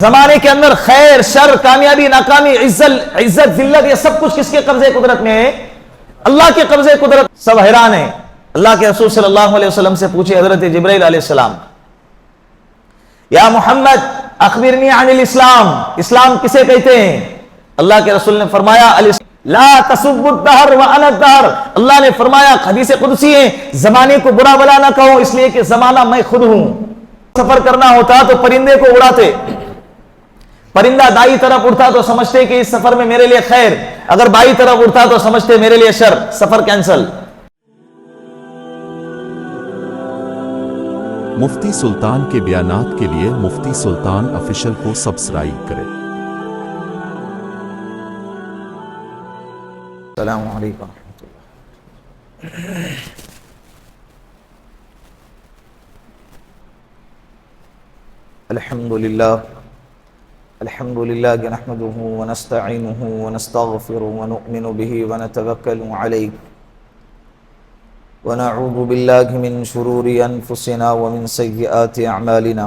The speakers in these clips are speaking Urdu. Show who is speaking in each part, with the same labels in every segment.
Speaker 1: زمانے کے اندر خیر شر کامیابی ناکامی عزت ذلت یہ سب کچھ کس کے قبضے قدرت میں ہے؟ اللہ کے قبضے قدرت. سب حیران ہیں. اللہ کے رسول صلی اللہ علیہ وسلم سے پوچھے حضرت جبرائیل علیہ السلام، یا محمد اخبرنی عن الاسلام، اسلام کسے کہتے ہیں؟ اللہ کے رسول نے فرمایا لا تسبوا الدہر وانا الدہر. اللہ نے فرمایا حدیث قدسی ہے، زمانے کو برا بلا نہ کہو اس لیے کہ زمانہ میں خود ہوں. سفر کرنا ہوتا تو پرندے کو اڑاتے، پرندہ دائیں طرف اڑتا تو سمجھتے کہ اس سفر میں میرے لیے خیر، اگر بائیں طرف اڑتا تو سمجھتے میرے لیے شر، سفر کینسل.
Speaker 2: مفتی سلطان کے بیانات کے لیے مفتی سلطان آفیشل کو سبسکرائب کریں.
Speaker 1: السلام علیکم ورحمۃ اللہ. الحمد للہ نحمده ونستعینه ونستغفره ونؤمن به ونتوکل علیہ ونعوذ باللہ من شرور انفسنا ومن سیئات اعمالنا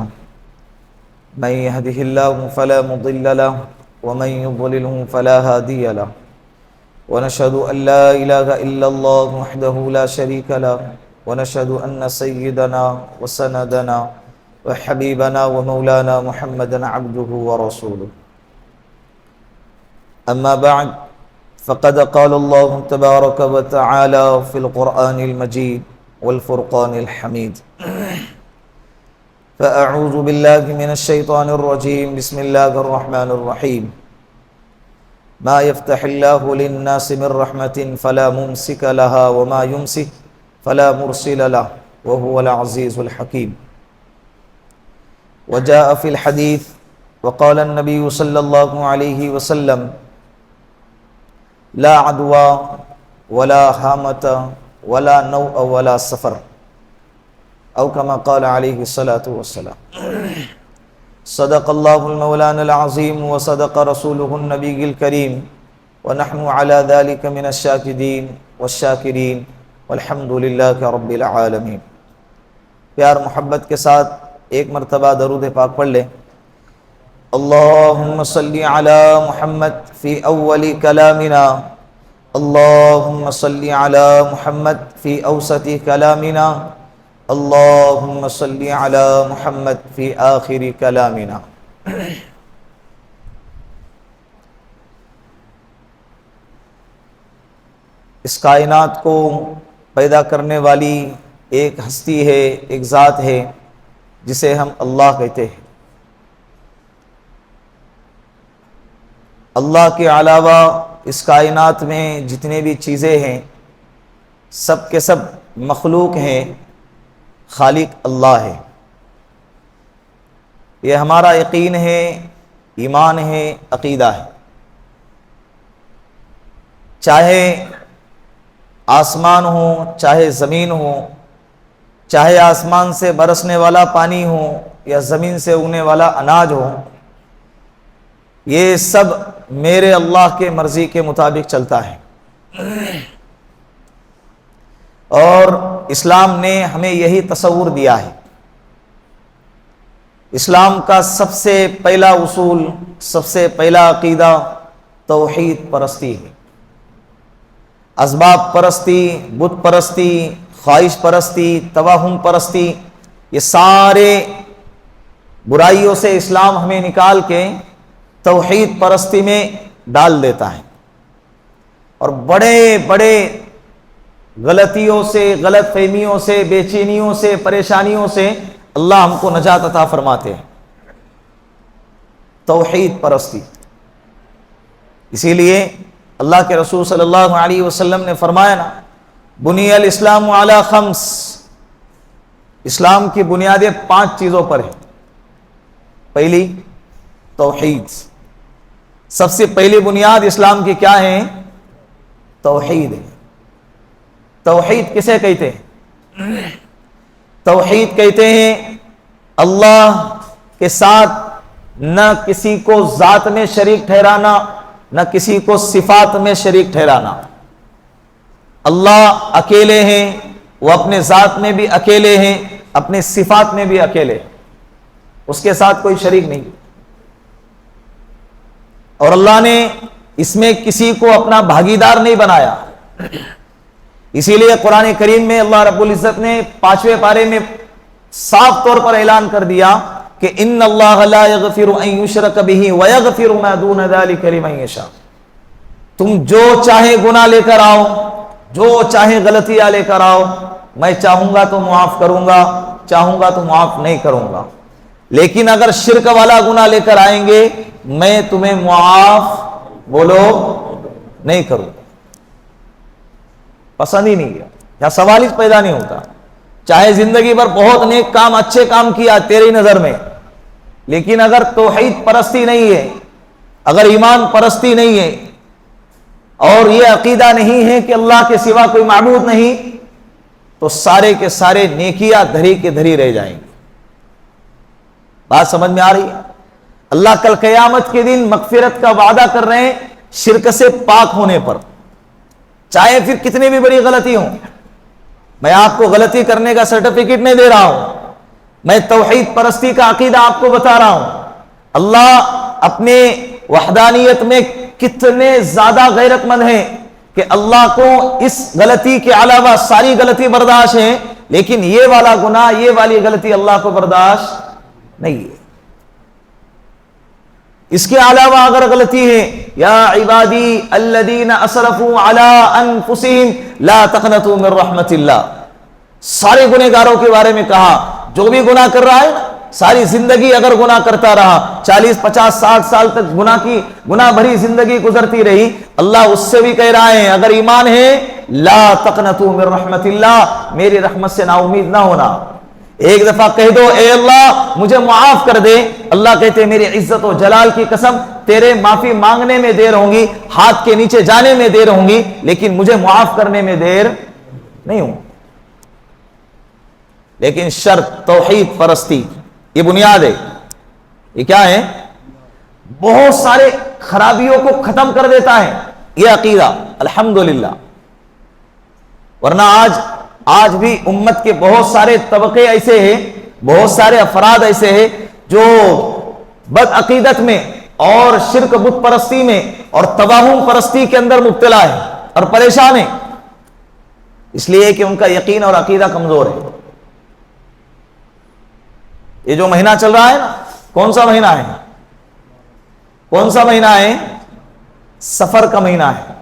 Speaker 1: من يهده الله فلا مضل له ومن يضلله فلا هادي له ونشهد ان لا اله الا الله وحده لا شريك له ونشهد ان سيدنا وسندنا وحبيبنا ومولانا محمدا عبده ورسوله. أما بعد فقد قال الله تبارك وتعالى في القرآن المجيد والفرقان الحميد. فأعوذ بالله من الشيطان الرجيم. بسم الله الرحمن الرحيم. ما يفتح الله للناس من رحمة فلا ممسك لها وما يمسك فلا مرسل له وهو العزيز الحكيم. وجاء في الحديث وقال النبي صلى الله عليه وسلم لا عدوى ولا هامة ولا نوء ولا سفر أو كما قال عليه الصلاة والسلام. صدق الله المولان العظيم وصدق رسوله النبي الكريم ونحن على ذلك من الشاكرين والشاكرين والحمد لله رب العالمين. پیار محبت کے ساتھ ایک مرتبہ درود پاک پڑھ لیں. اللہم صلی علی محمد فی اول کلامنا، اللہم صلی علی محمد فی اوسط کلامنا، اللہم صلی علی محمد فی آخر کلامنا. اس کائنات کو پیدا کرنے والی ایک ہستی ہے، ایک ذات ہے جسے ہم اللہ کہتے ہیں. اللہ کے علاوہ اس کائنات میں جتنے بھی چیزیں ہیں سب کے سب مخلوق ہیں، خالق اللہ ہے. یہ ہمارا یقین ہے، ایمان ہے، عقیدہ ہے. چاہے آسمان ہو، چاہے زمین ہو، چاہے آسمان سے برسنے والا پانی ہو یا زمین سے اگنے والا اناج ہو، یہ سب میرے اللہ کے مرضی کے مطابق چلتا ہے. اور اسلام نے ہمیں یہی تصور دیا ہے. اسلام کا سب سے پہلا اصول، سب سے پہلا عقیدہ توحید پرستی ہے. اسباب پرستی، بت پرستی، خواہش پرستی، توہم پرستی، یہ سارے برائیوں سے اسلام ہمیں نکال کے توحید پرستی میں ڈال دیتا ہے. اور بڑے بڑے غلطیوں سے، غلط فہمیوں سے، بے چینیوں سے، پریشانیوں سے اللہ ہم کو نجات عطا فرماتے ہیں. توحید پرستی. اسی لیے اللہ کے رسول صلی اللہ علیہ وسلم نے فرمایا نا، بنی الاسلام علی خمس، اسلام کی بنیادیں 5 چیزوں پر ہیں. پہلی توحید. سب سے پہلی بنیاد اسلام کی کیا ہے؟ توحید ہے. توحید کسے کہتے ہیں؟ توحید کہتے ہیں اللہ کے ساتھ نہ کسی کو ذات میں شریک ٹھہرانا، نہ کسی کو صفات میں شریک ٹھہرانا. اللہ اکیلے ہیں، وہ اپنے ذات میں بھی اکیلے ہیں، اپنے صفات میں بھی اکیلے، اس کے ساتھ کوئی شریک نہیں. اور اللہ نے اس میں کسی کو اپنا بھاگیدار نہیں بنایا. اسی لیے قرآن کریم میں اللہ رب العزت نے 5ویں پارے میں صاف طور پر اعلان کر دیا کہ ان اللہ لا یغفر ان یشرک بہ ویغفر ما دون ذلک لمن یشاء. تم جو چاہے گناہ لے کر آؤ, جو چاہے غلطیاں لے کر آؤ, میں چاہوں گا تو معاف کروں گا, چاہوں گا تو معاف نہیں کروں گا. لیکن اگر شرک والا گناہ لے کر آئیں گے میں تمہیں معاف بولو نہیں کروں. پسند ہی نہیں ہے, یا سوال ہی پیدا نہیں ہوتا. چاہے زندگی بھر بہت نیک کام اچھے کام کیا تیری نظر میں, لیکن اگر توحید پرستی نہیں ہے, اگر ایمان پرستی نہیں ہے, اور یہ عقیدہ نہیں ہے کہ اللہ کے سوا کوئی معبود نہیں, تو سارے کے سارے نیکیاں دھری کے دھری رہ جائیں گے. بات سمجھ میں آ رہی ہے؟ اللہ کل قیامت کے دن مغفرت کا وعدہ کر رہے ہیں شرک سے پاک ہونے پر, چاہے پھر کتنی بھی بڑی غلطی ہو. میں آپ کو غلطی کرنے کا سرٹیفکیٹ نہیں دے رہا ہوں, میں توحید پرستی کا عقیدہ آپ کو بتا رہا ہوں. اللہ اپنے وحدانیت میں کتنے زیادہ غیرت مند ہیں کہ اللہ کو اس غلطی کے علاوہ ساری غلطی برداشت ہے, لیکن یہ والا گناہ, یہ والی غلطی اللہ کو برداشت نہیں ہے. اس کے علاوہ اگر غلطی ہے, یا عبادی الذین اسرفوا علی انفسہم لا تقنطوا من رحمت اللہ, سارے گنہگاروں کے بارے میں کہا. جو بھی گناہ کر رہا ہے نا, ساری زندگی اگر گناہ کرتا رہا, 40 50 60 سال تک گناہ بھری زندگی گزرتی رہی, اللہ اس سے بھی کہہ رہا ہے اگر ایمان ہے لا تقنطوا من رحمت اللہ, میری رحمت سے نا امید نہ ہونا. ایک دفعہ کہہ دو اے اللہ مجھے معاف کر دے, اللہ کہتے میری عزت و جلال کی قسم تیرے معافی مانگنے میں دیر ہوں گی, ہاتھ کے نیچے جانے میں دیر ہوں گی, لیکن مجھے معاف کرنے میں دیر نہیں ہوں. لیکن شرط توحید پرستی یہ بنیاد ہے. یہ کیا ہے؟ بہت سارے خرابیوں کو ختم کر دیتا ہے یہ عقیدہ, الحمدللہ. ورنہ آج بھی امت کے بہت سارے طبقے ایسے ہیں, بہت سارے افراد ایسے ہیں جو بد عقیدت میں اور شرک بت پرستی میں اور توہم پرستی کے اندر مبتلا ہے اور پریشان ہے, اس لیے کہ ان کا یقین اور عقیدہ کمزور ہے. یہ جو مہینہ چل رہا ہے نا, کون سا مہینہ ہے؟ کون سا مہینہ ہے؟ سفر کا مہینہ ہے.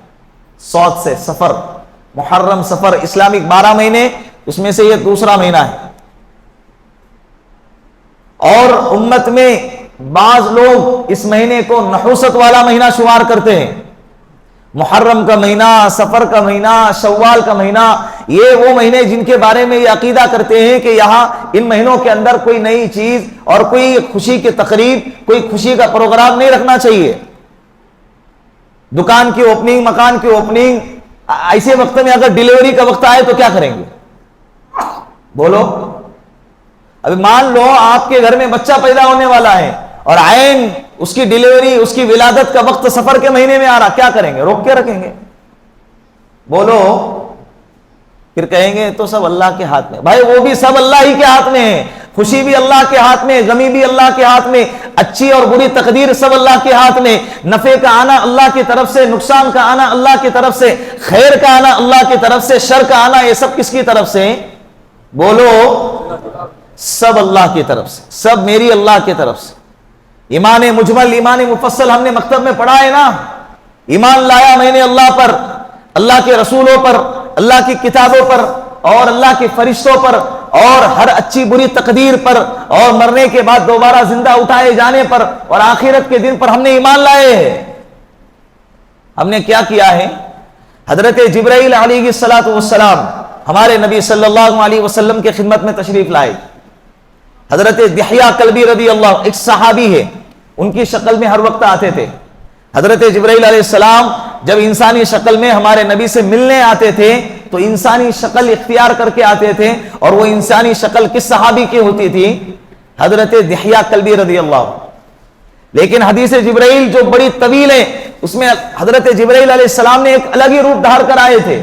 Speaker 1: سوت سے سفر, محرم سفر, اسلامک 12 مہینے, اس میں سے یہ دوسرا مہینہ ہے. اور امت میں بعض لوگ اس مہینے کو نحوست والا مہینہ شمار کرتے ہیں. محرم کا مہینہ, سفر کا مہینہ, شوال کا مہینہ, یہ وہ مہینے جن کے بارے میں یہ عقیدہ کرتے ہیں کہ یہاں ان مہینوں کے اندر کوئی نئی چیز اور کوئی خوشی کی تقریب, کوئی خوشی کا پروگرام نہیں رکھنا چاہیے. دکان کی اوپننگ, مکان کی اوپننگ, ایسے وقت میں اگر ڈیلیوری کا وقت آئے تو کیا کریں گے؟ بولو. ابھی مان لو آپ کے گھر میں بچہ پیدا ہونے والا ہے اور عین اس کی ڈیلیوری, اس کی ولادت کا وقت سفر کے مہینے میں آ رہا, کیا کریں گے؟ روک کے رکھیں گے؟ بولو. پھر کہیں گے تو سب اللہ کے ہاتھ میں. بھائی وہ بھی سب اللہ ہی کے ہاتھ میں ہے, خوشی بھی اللہ کے ہاتھ میں, غمی بھی اللہ کے ہاتھ میں, اچھی اور بری تقدیر سب اللہ کے ہاتھ میں, نفع کا آنا اللہ کی طرف سے, نقصان کا آنا اللہ کی طرف سے, خیر کا آنا اللہ کی طرف سے, شر کا آنا یہ سب کس کی طرف سے؟ بولو. سب اللہ کی طرف سے, سب میری اللہ کی طرف سے. ایمان مجمل, ایمان مفصل ہم نے مکتب میں پڑھا ہے نا. ایمان لایا میں نے اللہ پر, اللہ کے رسولوں پر, اللہ کی کتابوں پر اور اللہ کے فرشتوں پر اور ہر اچھی بری تقدیر پر اور مرنے کے بعد دوبارہ زندہ اٹھائے جانے پر اور آخرت کے دن پر ہم نے ایمان لائے ہیں. ہم نے کیا کیا ہے؟ حضرت جبرائیل علیہ الصلوۃ والسلام ہمارے نبی صلی اللہ علیہ وسلم کے خدمت میں تشریف لائے. حضرت دحیہ کلبی رضی اللہ, ایک صحابی ہے, ان کی شکل میں ہر وقت آتے تھے. حضرت جبرائیل علیہ السلام جب انسانی شکل میں ہمارے نبی سے ملنے آتے تھے تو انسانی شکل اختیار کر کے آتے تھے, اور وہ انسانی شکل کس صحابی کی ہوتی تھی؟ حضرت دحیہ کلبی رضی اللہ. لیکن حدیث جبرائیل جو بڑی طویل ہے, اس میں حضرت جبرائیل علیہ السلام نے ایک الگ ہی روپ دھار کر آئے تھے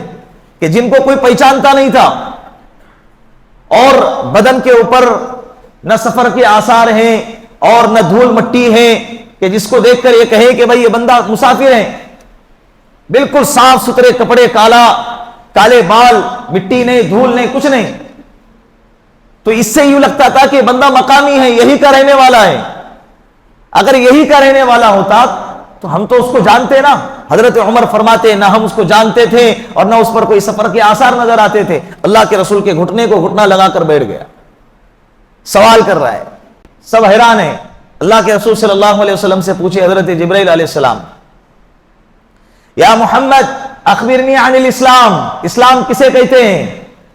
Speaker 1: کہ جن کو کوئی پہچانتا نہیں تھا, اور بدن کے اوپر نہ سفر کے آثار ہیں اور نہ دھول مٹی ہے, کہ جس کو دیکھ کر یہ کہے کہ بھائی یہ بندہ مسافر ہے، بالکل صاف ستھرے کپڑے، کالے بال، مٹی نہیں، دھول نہیں، کچھ نہیں، تو اس سے یوں لگتا تھا کہ بندہ مقامی ہے، یہی کا رہنے والا ہے۔ اگر یہی کا رہنے والا ہوتا تو ہم تو اس کو جانتے نا۔ حضرت عمر فرماتے نہ ہم اس کو جانتے تھے اور نہ اس پر کوئی سفر کے آثار نظر آتے تھے۔ اللہ کے رسول کے گھٹنے کو گھٹنا لگا کر بیٹھ گیا، سوال کر رہا ہے، سب حیران ہیں۔ اللہ کے رسول صلی اللہ علیہ وسلم سے پوچھے حضرت جبرائیل علیہ السلام، یا محمد اخبرنی عن الاسلام، اسلام کسے کہتے ہیں؟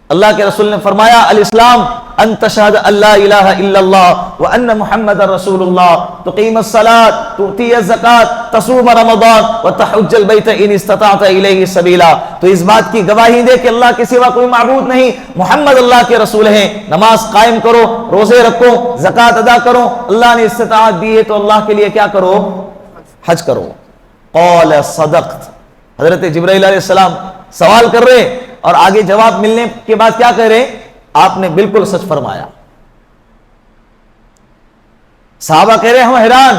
Speaker 1: اللہ کے رسول نے فرمایا الاسلام ان تشہد ان لا الہ الا اللہ وان محمد رسول اللہ، تقیم الصلاة، تؤتی الزکاة، تصوم رمضان وتحج البیت ان استطعت الیہ سبیلا۔ تو اس بات کی گواہی دے کہ اللہ کے سوا کوئی معبود نہیں، محمد اللہ کے رسول ہیں، نماز قائم کرو، روزے رکھو، زکوٰۃ ادا کرو، اللہ نے استطاعت دی ہے تو اللہ کے لیے کیا کرو؟ حج کرو۔ قال صدقت، حضرت جبرائیل علیہ السلام سوال کر رہے اور آگے جواب ملنے کے بعد کیا کہہ رہے؟ آپ نے بالکل سچ فرمایا۔ صحابہ کہہ رہے ہم حیران،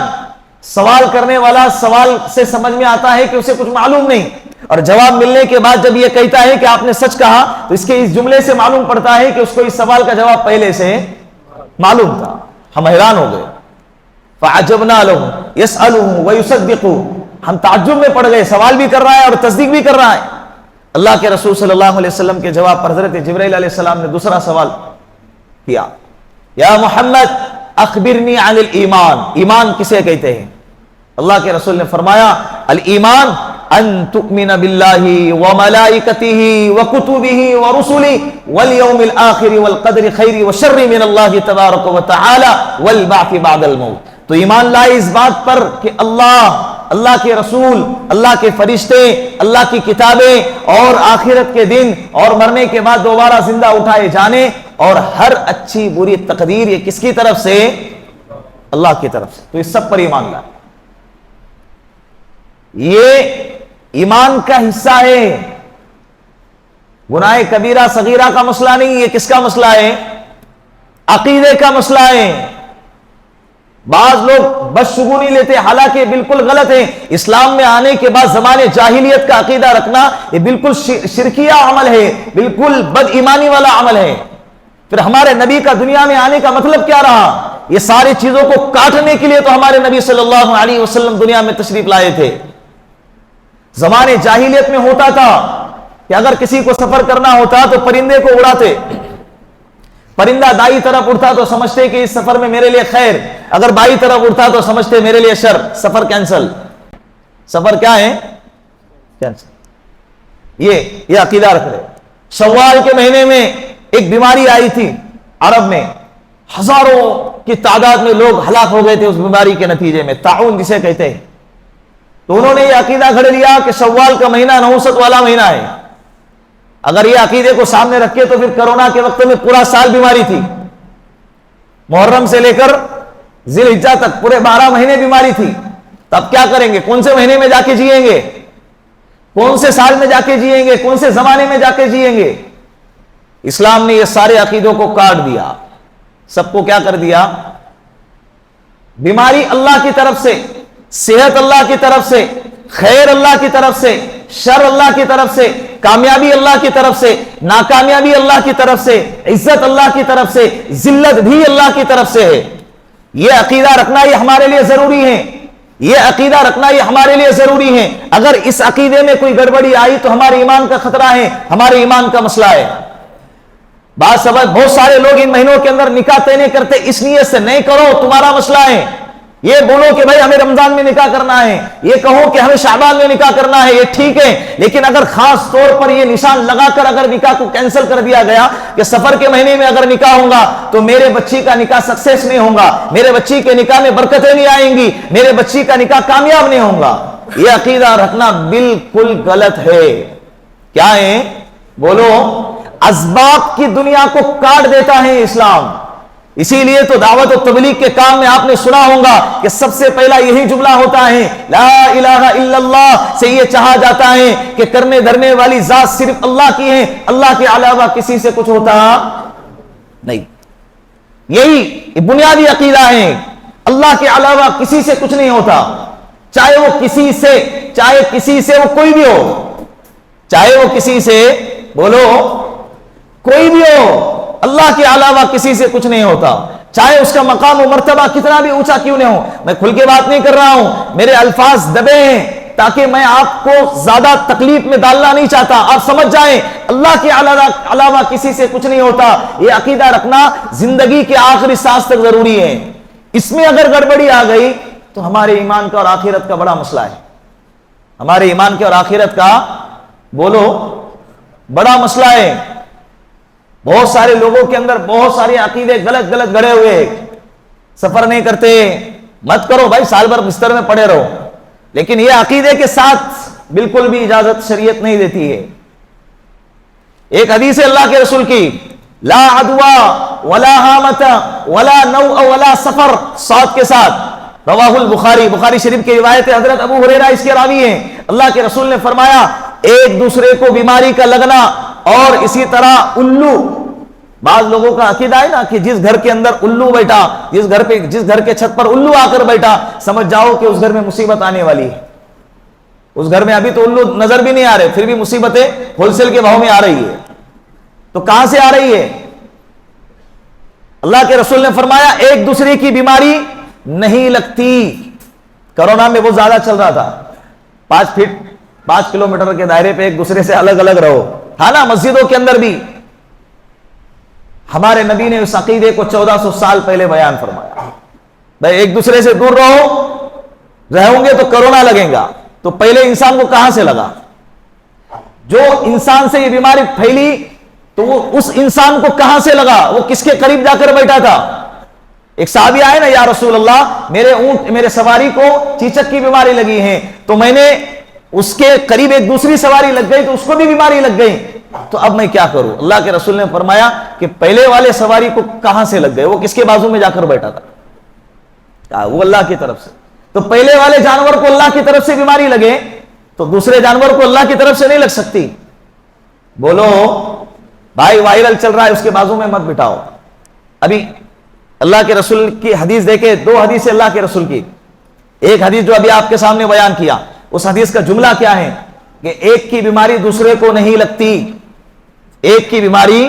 Speaker 1: سوال کرنے والا سوال سے سمجھ میں آتا ہے کہ اسے کچھ معلوم نہیں، اور جواب ملنے کے بعد جب یہ کہتا ہے کہ آپ نے سچ کہا تو اس کے اس جملے سے معلوم پڑتا ہے کہ اس کو اس سوال کا جواب پہلے سے معلوم تھا۔ ہم حیران ہو گئے۔ فعجبنا لهم يسألهم ويصدقوا، ہم تعجب میں پڑ گئے، سوال بھی کر رہا ہے اور تصدیق بھی کر رہا ہے۔ اللہ کے رسول صلی اللہ علیہ وسلم کے جواب پر حضرت جبرائیل علیہ السلام نے دوسرا سوال کیا، یا محمد اخبرنی عن الایمان، ایمان کسے کہتے ہیں؟ اللہ کے رسول نے فرمایا الایمان ان تؤمن باللہ وملائکتہ وکتبہ ورسلہ والیوم الآخر والقدر خیر وشر من اللہ تبارک وتعالی والبعث بعد الموت۔ تو ایمان لائے اس بات پر کہ اللہ کے رسول، اللہ کے فرشتے، اللہ کی کتابیں اور آخرت کے دن اور مرنے کے بعد دوبارہ زندہ اٹھائے جانے، اور ہر اچھی بری تقدیر یہ کس کی طرف سے؟ اللہ کی طرف سے۔ تو اس سب پر ایمان لائے، یہ ایمان کا حصہ ہے۔ گناہ کبیرہ صغیرہ کا مسئلہ نہیں، یہ کس کا مسئلہ ہے؟ عقیدے کا مسئلہ ہے۔ بعض لوگ بدشگونی لیتے، حالانکہ بالکل غلط ہے۔ اسلام میں آنے کے بعد زمانے جاہلیت کا عقیدہ رکھنا یہ بالکل شرکیہ عمل ہے، بالکل بد ایمانی والا عمل ہے۔ پھر ہمارے نبی کا دنیا میں آنے کا مطلب کیا رہا؟ یہ ساری چیزوں کو کاٹنے کے لیے تو ہمارے نبی صلی اللہ علیہ وسلم دنیا میں تشریف لائے تھے۔ زمانے جاہلیت میں ہوتا تھا کہ اگر کسی کو سفر کرنا ہوتا تو پرندے کو اڑاتے، پرندہ دائیں طرف اڑتا تو سمجھتے کہ اس سفر میں میرے لیے خیر، اگر بائیں طرف اڑتا تو سمجھتے میرے لیے شر، سفر کینسل۔ سفر کیا ہے؟ کینسل۔ یہ عقیدہ رکھ رہے۔ شوال کے مہینے میں ایک بیماری آئی تھی عرب میں، ہزاروں کی تعداد میں لوگ ہلاک ہو گئے تھے اس بیماری کے نتیجے میں، طاعون جسے کہتے ہیں۔ تو انہوں نے یہ عقیدہ گھڑ لیا کہ شوال کا مہینہ نحوست والا مہینہ ہے۔ اگر یہ عقیدے کو سامنے رکھے تو پھر کرونا کے وقت میں پورا سال بیماری تھی، محرم سے لے کر ذی الحجہ تک پورے 12 مہینے بیماری تھی۔ تب کیا کریں گے؟ کون سے مہینے میں جا کے جیئیں گے؟ کون سے سال میں جا کے جیئیں گے؟ کون سے زمانے میں جا کے جیئیں گے؟ اسلام نے یہ سارے عقیدوں کو کاٹ دیا، سب کو کیا کر دیا؟ بیماری اللہ کی طرف سے، صحت اللہ کی طرف سے، خیر اللہ کی طرف سے، شر اللہ کی طرف سے، کامیابی اللہ کی طرف سے، ناکامیابی اللہ کی طرف سے، عزت اللہ کی طرف سے، ذلت بھی اللہ کی طرف سے ہے۔ یہ عقیدہ رکھنا یہ ہمارے لیے ضروری ہے، یہ عقیدہ رکھنا یہ ہمارے لیے ضروری ہے۔ اگر اس عقیدے میں کوئی گڑبڑی آئی تو ہمارے ایمان کا خطرہ ہے، ہمارے ایمان کا مسئلہ ہے۔ بہت سارے لوگ ان مہینوں کے اندر نکاح طے نہیں کرتے، اس نیت سے نہیں کرو تمہارا مسئلہ ہے۔ یہ بولو کہ بھائی ہمیں رمضان میں نکاح کرنا ہے، یہ کہو کہ ہمیں شعبان میں نکاح کرنا ہے، یہ ٹھیک ہے، لیکن اگر خاص طور پر یہ نشان لگا کر اگر نکاح کو کینسل کر دیا گیا کہ سفر کے مہینے میں اگر نکاح ہوگا تو میرے بچی کا نکاح سکسیس نہیں ہوگا، میرے بچی کے نکاح میں برکتیں نہیں آئیں گی، میرے بچی کا نکاح کامیاب نہیں ہوگا، یہ عقیدہ رکھنا بالکل غلط ہے۔ کیا ہے؟ بولو، اسباب کی دنیا کو کاٹ دیتا ہے اسلام۔ اسی لیے تو دعوت و تبلیغ کے کام میں آپ نے سنا ہوگا کہ سب سے پہلا یہی جملہ ہوتا ہے، لا الہ الا اللہ سے یہ چاہا جاتا ہے کہ کرنے دھرنے والی ذات صرف اللہ کی ہے، اللہ کے علاوہ کسی سے کچھ ہوتا نہیں۔ یہی بنیادی عقیدہ ہے۔ اللہ کے علاوہ کسی سے کچھ نہیں ہوتا، چاہے وہ کسی سے وہ کوئی بھی ہو، چاہے وہ کسی سے بولو کوئی بھی ہو، اللہ کے علاوہ کسی سے کچھ نہیں ہوتا، چاہے اس کا مقام و مرتبہ کتنا بھی اونچا کیوں نہ ہو۔ میں کھل کے بات نہیں کر رہا ہوں، میرے الفاظ دبے ہیں تاکہ میں آپ کو زیادہ تکلیف میں ڈالنا نہیں چاہتا، آپ سمجھ جائیں اللہ کے علاوہ کسی سے کچھ نہیں ہوتا۔ یہ عقیدہ رکھنا زندگی کے آخری سانس تک ضروری ہے۔ اس میں اگر گڑبڑی آ گئی تو ہمارے ایمان کا اور آخرت کا بڑا مسئلہ ہے، ہمارے ایمان کے اور آخرت کا بولو بڑا مسئلہ ہے۔ بہت سارے لوگوں کے اندر بہت سارے عقیدے غلط گڑے ہوئے، سفر نہیں کرتے، مت کرو بھائی، سال بھر بستر میں پڑے رہو، لیکن یہ عقیدے کے ساتھ بالکل بھی اجازت شریعت نہیں دیتی ہے۔ ایک حدیث ہے اللہ کے رسول کی، لا عدوا ولا حامت ولا نوء ولا سفر، صاد کے ساتھ، رواہ البخاری، بخاری شریف کی روایت ہے، حضرت ابو ہریرہ اس کے راوی ہیں۔ اللہ کے رسول نے فرمایا ایک دوسرے کو بیماری کا لگنا اور اسی طرح الو، بعض لوگوں کا عقیدہ ہے نا کہ جس گھر کے اندر الو بیٹھا، جس گھر کے چھت پر الو آ کر بیٹھا، سمجھ جاؤ کہ اس گھر میں مصیبت آنے والی ہے۔ اس گھر میں ابھی تو الو نظر بھی نہیں آ رہے، پھر بھی مصیبتیں ہول سیل کے بھاؤ میں آ رہی ہے۔ تو کہاں سے آ رہی ہے؟ اللہ کے رسول نے فرمایا ایک دوسرے کی بیماری نہیں لگتی۔ کرونا میں بہت زیادہ چل رہا تھا، 5 فٹ 5 کلومیٹر کے دائرے پہ ایک دوسرے سے الگ الگ رہو، ہاں نا، مسجدوں کے اندر بھی۔ ہمارے نبی نے اس عقیدے کو 1400 سال پہلے بیان فرمایا، بھائی ایک دوسرے سے دور رہو گے تو کرونا لگے گا۔ تو پہلے انسان کو کہاں سے لگا؟ جو انسان سے یہ بیماری پھیلی تو وہ اس انسان کو کہاں سے لگا؟ وہ کس کے قریب جا کر بیٹھا تھا؟ ایک صحابی آئے نا، یا رسول اللہ میرے سواری کو چیچک کی بیماری لگی ہے، تو میں نے اس کے قریب ایک دوسری سواری لگ گئی تو اس کو بھی بیماری لگ گئی، تو اب میں کیا کروں؟ اللہ کے رسول نے فرمایا کہ پہلے والے سواری کو کہاں سے لگ گئے؟ وہ کس کے بازو میں جا کر بیٹھا تھا؟ وہ اللہ کی طرف سے۔ تو پہلے والے جانور کو اللہ کی طرف سے بیماری لگے تو دوسرے جانور کو اللہ کی طرف سے نہیں لگ سکتی؟ بولو بھائی، وائرل چل رہا ہے، اس کے بازو میں مت بٹھاؤ۔ ابھی اللہ کے رسول کی حدیث دیکھے، 2 حدیث اللہ کے رسول کی۔ ایک حدیث جو ابھی آپ کے سامنے بیان کیا، اس حدیث کا جملہ کیا ہے کہ ایک کی بیماری دوسرے کو نہیں لگتی، ایک کی بیماری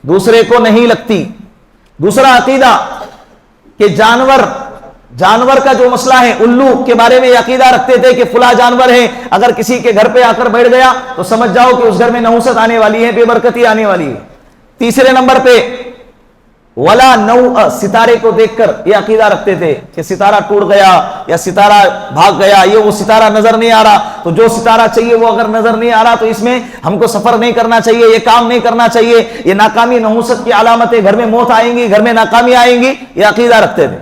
Speaker 1: دوسرے کو نہیں لگتی۔ دوسرا عقیدہ کہ جانور کا جو مسئلہ ہے، الو کے بارے میں یہ عقیدہ رکھتے تھے کہ فلاں جانور ہے، اگر کسی کے گھر پہ آ کر بیٹھ گیا تو سمجھ جاؤ کہ اس گھر میں نحوست آنے والی ہے، بے برکتی آنے والی ہے۔ تیسرے نمبر پہ ولا نوء، ستارے کو دیکھ کر یہ عقیدہ رکھتے تھے کہ ستارہ ٹوٹ گیا یا ستارہ بھاگ گیا، یہ وہ ستارہ نظر نہیں آ رہا، تو جو ستارہ چاہیے وہ اگر نظر نہیں آ رہا تو اس میں ہم کو سفر نہیں کرنا چاہیے، یہ کام نہیں کرنا چاہیے، یہ ناکامی نحوست کی علامت ہے، گھر میں موت آئیں گی، گھر میں ناکامی آئیں گی، یہ عقیدہ رکھتے تھے۔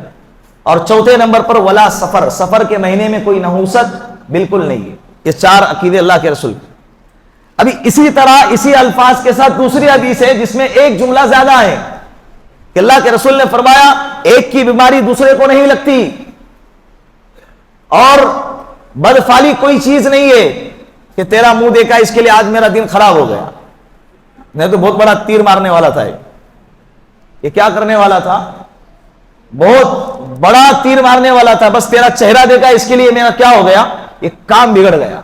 Speaker 1: اور چوتھے نمبر پر ولا سفر کے مہینے میں کوئی نحوست بالکل نہیں ہے۔ یہ 4 عقیدے اللہ کے رسول۔ ابھی اسی طرح اسی الفاظ کے ساتھ دوسری حدیث ہے جس میں ایک جملہ زیادہ ہے کہ اللہ کے رسول نے فرمایا ایک کی بیماری دوسرے کو نہیں لگتی، اور بدفعلی کوئی چیز نہیں ہے کہ تیرا منہ دیکھا اس کے لیے آج میرا دن خراب ہو گیا۔ نہیں تو بہت بڑا تیر مارنے والا تھا، یہ کیا کرنے والا تھا؟ بہت بڑا تیر مارنے والا تھا، بس تیرا چہرہ دیکھا اس کے لیے میرا کیا ہو گیا؟ یہ کام بگڑ گیا۔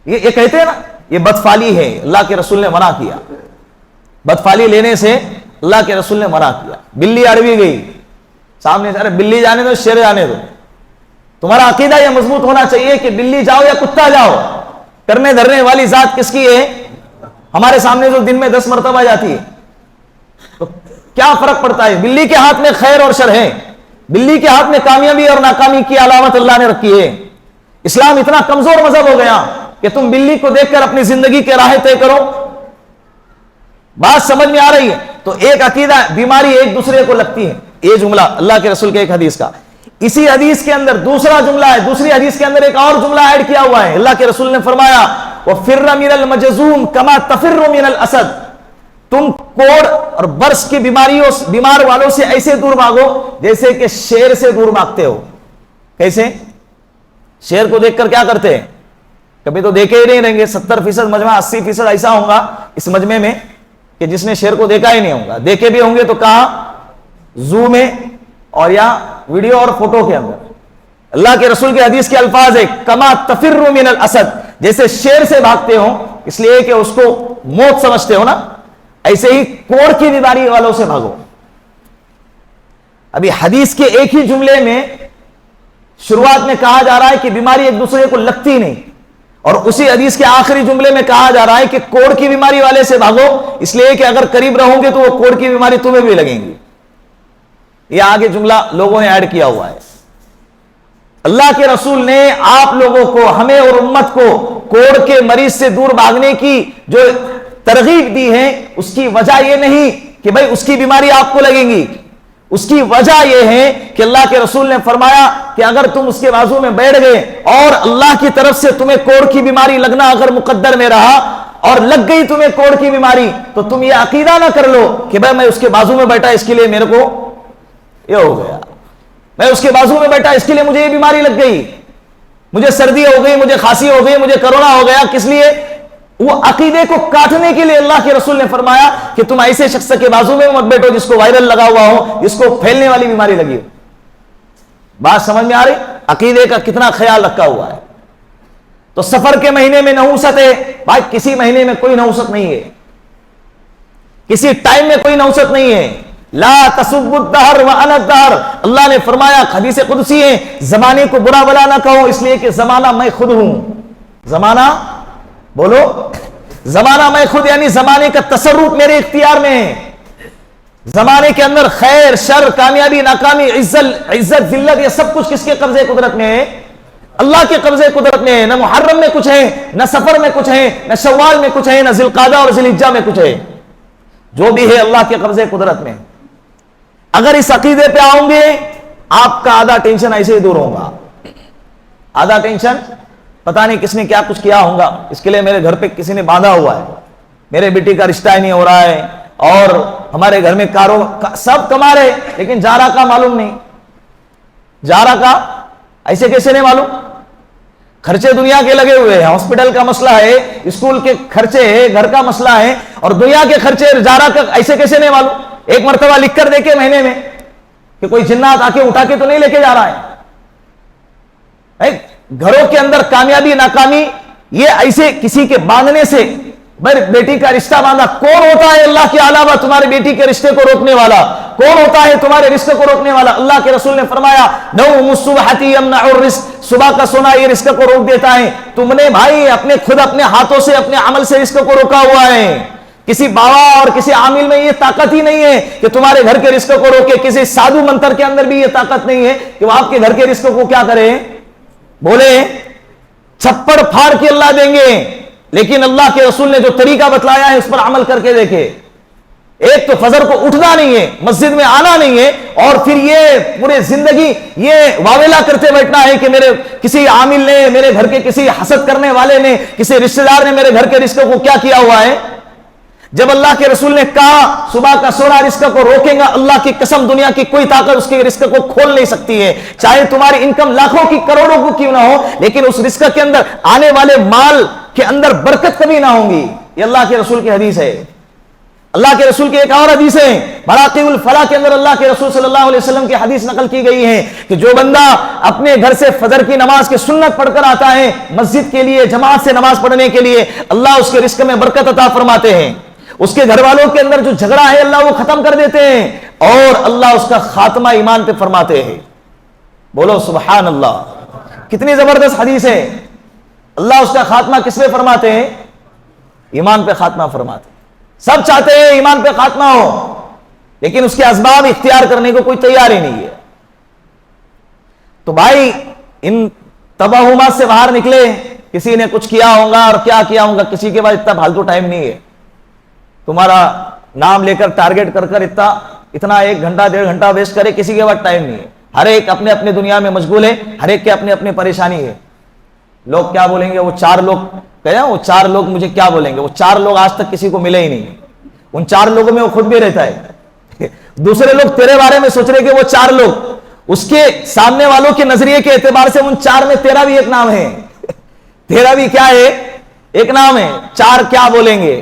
Speaker 1: یہ کہتے ہیں نا، یہ بدفعلی ہے، اللہ کے رسول نے منع کیا۔ بدفعلی لینے سے اللہ کے رسول نے منع کیا۔ بلی اڑوی گئی سامنے سے، ارے بلی جانے دو، شیر جانے دو۔ تمہارا عقیدہ یہ مضبوط ہونا چاہیے کہ بلی جاؤ یا کتا جاؤ، کرنے دھرنے والی ذات کس کی ہے؟ ہمارے سامنے جو دن میں 10 مرتبہ جاتی ہے، تو کیا فرق پڑتا ہے؟ بلی کے ہاتھ میں خیر اور شر ہے، بلی کے ہاتھ میں کامیابی اور ناکامی کی علامت اللہ نے رکھی ہے۔ اسلام اتنا کمزور مذہب ہو گیا کہ تم بلی کو دیکھ کر اپنی زندگی کے راہیں طے کرو۔ بات سمجھ میں آ رہی ہے؟ تو ایک عقیدہ، بیماری ایک دوسرے کو لگتی ہے، یہ جملہ اللہ کے رسول کے ایک حدیث کا۔ اسی حدیث کے اندر دوسرا جملہ ہے، دوسری حدیث کے اندر ایک اور جملہ ایڈ کیا ہوا ہے۔ اللہ کے رسول نے فرمایا وَفِرَّ مِنَ الْمَجْذُومِ كَمَا تَفِرُّ مِنَ الْأَسَدِ، تم کوڑ اور برس کی بیمار والوں سے ایسے دور بھاگو جیسے کہ شیر سے دور بھاگتے ہو۔ کیسے؟ شیر کو دیکھ کر کیا کرتے ہیں؟ کبھی تو دیکھے ہی نہیں رہیں گے، 70% مجمع 80% ایسا ہوگا اس مجمع میں کہ جس نے شیر کو دیکھا ہی نہیں ہوگا، دیکھے بھی ہوں گے تو کہاں؟ زو میں اور یا ویڈیو اور فوٹو کے اندر اللہ کے رسول کے حدیث کے الفاظ ہے کما تفر من الاسد، جیسے شیر سے بھاگتے ہو اس لیے کہ اس کو موت سمجھتے ہو نا، ایسے ہی کوڑ کی بیماری والوں سے بھاگو۔ ابھی حدیث کے ایک ہی جملے میں شروعات میں کہا جا رہا ہے کہ بیماری ایک دوسرے کو لگتی نہیں، اور اسی حدیث کے آخری جملے میں کہا جا رہا ہے کہ کوڑ کی بیماری والے سے بھاگو، اس لیے کہ اگر قریب رہو گے تو وہ کوڑ کی بیماری تمہیں بھی لگیں گی۔ یہ آگے جملہ لوگوں نے ایڈ کیا ہوا ہے۔ اللہ کے رسول نے آپ لوگوں کو، ہمیں اور امت کو کوڑ کے مریض سے دور بھاگنے کی جو ترغیب دی ہے، اس کی وجہ یہ نہیں کہ بھئی اس کی بیماری آپ کو لگیں گی، اس کی وجہ یہ ہے کہ اللہ کے رسول نے فرمایا کہ اگر تم اس کے بازو میں بیٹھ گئے اور اللہ کی طرف سے تمہیں کوڑ کی بیماری لگنا اگر مقدر میں رہا اور لگ گئی تمہیں کوڑ کی بیماری، تو تم یہ عقیدہ نہ کر لو کہ بھئی میں اس کے بازو میں بیٹھا اس کے لیے میرے کو یہ ہو گیا، میں اس کے بازو میں بیٹھا اس کے لیے مجھے یہ بیماری لگ گئی، مجھے سردی ہو گئی، مجھے کھانسی ہو گئی، مجھے کرونا ہو گیا۔ کس لیے؟ وہ عقیدے کو کاٹنے کے لیے اللہ کے رسول نے فرمایا کہ تم ایسے شخص کے بازو میں مت بیٹھو جس کو وائرل لگا ہوا ہو، جس کو پھیلنے والی بیماری لگی ہو۔ بات سمجھ میں آ رہی؟ عقیدے کا کتنا خیال رکھا ہوا ہے۔ تو سفر کے مہینے میں نحوست ہے بھائی، کسی مہینے میں کوئی نحوست نہیں ہے، کسی ٹائم میں کوئی نحوست نہیں ہے۔ لا تسب الدہر وانا الدہر، اللہ نے فرمایا، حدیث قدسی ہے، زمانے کو برا بلا نہ کہو اس لیے کہ زمانہ میں خود ہوں۔ زمانہ بولو، زمانہ میں خود، یعنی زمانے کا تصرف میرے اختیار میں ہے۔ زمانے کے اندر خیر شر، کامیابی ناکامی، عزت ذلت، یہ سب کچھ کس کے قبضے قدرت میں ہے؟ اللہ کے قبضے قدرت میں ہے۔ نہ محرم میں کچھ ہے، نہ سفر میں کچھ ہے، نہ شوال میں کچھ ہے، نہ ذی القعدہ اور ذی الحجہ میں کچھ ہے۔ جو بھی ہے اللہ کے قبضے قدرت میں۔ اگر اس عقیدے پہ آؤں گے آپ کا آدھا ٹینشن ایسے ہی دور ہوگا۔ آدھا ٹینشن پتہ نہیں کس نے کیا کچھ کیا ہوگا، اس کے لیے میرے گھر پہ کسی نے باندھا ہوا ہے، میرے بیٹی کا رشتہ ہی نہیں ہو رہا ہے، اور ہمارے گھر میں سب کما رہے لیکن جارا کا معلوم نہیں، جارا کا ایسے کیسے نہیں معلوم؟ خرچے دنیا کے لگے ہوئے ہیں، ہاسپٹل کا مسئلہ ہے، اسکول کے خرچے ہے، گھر کا مسئلہ ہے، اور دنیا کے خرچے جارا کا ایسے کیسے نہیں معلوم؟ ایک مرتبہ لکھ کر دیکھے مہینے میں کہ کوئی جنات آ کے اٹھا کے تو نہیں لے کے جا رہا ہے۔ گھروں کے اندر کامیابی ناکامی یہ ایسے کسی کے باندھنے سے، بھائی بیٹی کا رشتہ باندھا، کون ہوتا ہے اللہ کے علاوہ تمہارے بیٹی کے رشتے کو روکنے والا؟ کون ہوتا ہے تمہارے رشتے کو روکنے والا؟ اللہ کے رسول نے فرمایا نوم الصبح یمنع الرزق، صبح کا سونا یہ رزق کو روک دیتا ہے۔ تم نے بھائی خود اپنے ہاتھوں سے اپنے عمل سے رزق کو روکا ہوا ہے۔ کسی باوا اور کسی عامل میں یہ طاقت ہی نہیں ہے کہ تمہارے گھر کے رزق کو روکے، کسی سادھو منتر کے اندر بھی یہ طاقت نہیں ہے کہ وہ آپ کے گھر کے رزق کو کیا کرے، بولے چھپڑ پھاڑ کے اللہ دیں گے۔ لیکن اللہ کے رسول نے جو طریقہ بتلایا ہے اس پر عمل کر کے دیکھے۔ ایک تو فجر کو اٹھنا نہیں ہے، مسجد میں آنا نہیں ہے، اور پھر یہ پورے زندگی یہ واویلا کرتے بیٹھنا ہے کہ میرے کسی عامل نے، میرے گھر کے کسی حسد کرنے والے نے، کسی رشتہ دار نے میرے گھر کے رزق کو کیا کیا ہوا ہے۔ جب اللہ کے رسول نے کہا صبح کا سونا رزق کو روکیں گا، اللہ کی قسم دنیا کی کوئی طاقت اس کے رزق کو کھول نہیں سکتی ہے، چاہے تمہاری انکم لاکھوں کی کروڑوں کو کیوں نہ ہو، لیکن اس رزق کے اندر آنے والے مال کے اندر برکت کبھی نہ ہوگی۔ یہ اللہ کے رسول کی حدیث ہے۔ اللہ کے رسول کی ایک اور حدیث ہے مراقی الفلاح کے اندر اللہ کے رسول صلی اللہ علیہ وسلم کی حدیث نقل کی گئی ہے کہ جو بندہ اپنے گھر سے فجر کی نماز کی سنت پڑھ کر آتا ہے مسجد کے لیے، جماعت سے نماز پڑھنے کے لیے، اللہ اس کے رزق میں برکت عطا فرماتے ہیں۔ اس کے گھر والوں کے اندر جو جھگڑا ہے اللہ وہ ختم کر دیتے ہیں، اور اللہ اس کا خاتمہ ایمان پہ فرماتے ہیں۔ بولو سبحان اللہ، کتنی زبردست حدیث ہے۔ اللہ اس کا خاتمہ کس پہ فرماتے ہیں؟ ایمان پہ خاتمہ فرماتے ہیں۔ سب چاہتے ہیں ایمان پہ خاتمہ ہو، لیکن اس کے اسباب اختیار کرنے کو کوئی تیار ہی نہیں ہے۔ تو بھائی ان توہمات سے باہر نکلے، کسی نے کچھ کیا ہوگا اور کیا کیا ہوگا، کسی کے بعد اتنا پھالتو ٹائم نہیں ہے۔ تمہارا نام لے کر ٹارگٹ کر کر اتنا 1 گھنٹہ 1.5 گھنٹہ ویسٹ کرے، کسی کے بعد ٹائم نہیں ہے۔ ہر ایک اپنے اپنے دنیا میں مشغول ہے، ہر ایک کے اپنے اپنے پریشانی ہے۔ لوگ کیا بولیں گے، وہ 4 لوگ وہ 4 لوگ مجھے کیا بولیں گے، وہ 4 لوگ آج تک کسی کو ملے ہی نہیں۔ ان 4 لوگوں میں وہ خود بھی رہتا ہے۔ دوسرے لوگ تیرے بارے میں سوچ رہے کہ وہ 4 لوگ، اس کے سامنے والوں کے نظریے کے اعتبار سے ان 4 میں تیرا بھی ایک نام ہے، تیرا بھی کیا ہے، ایک نام ہے۔ 4 کیا بولیں گے؟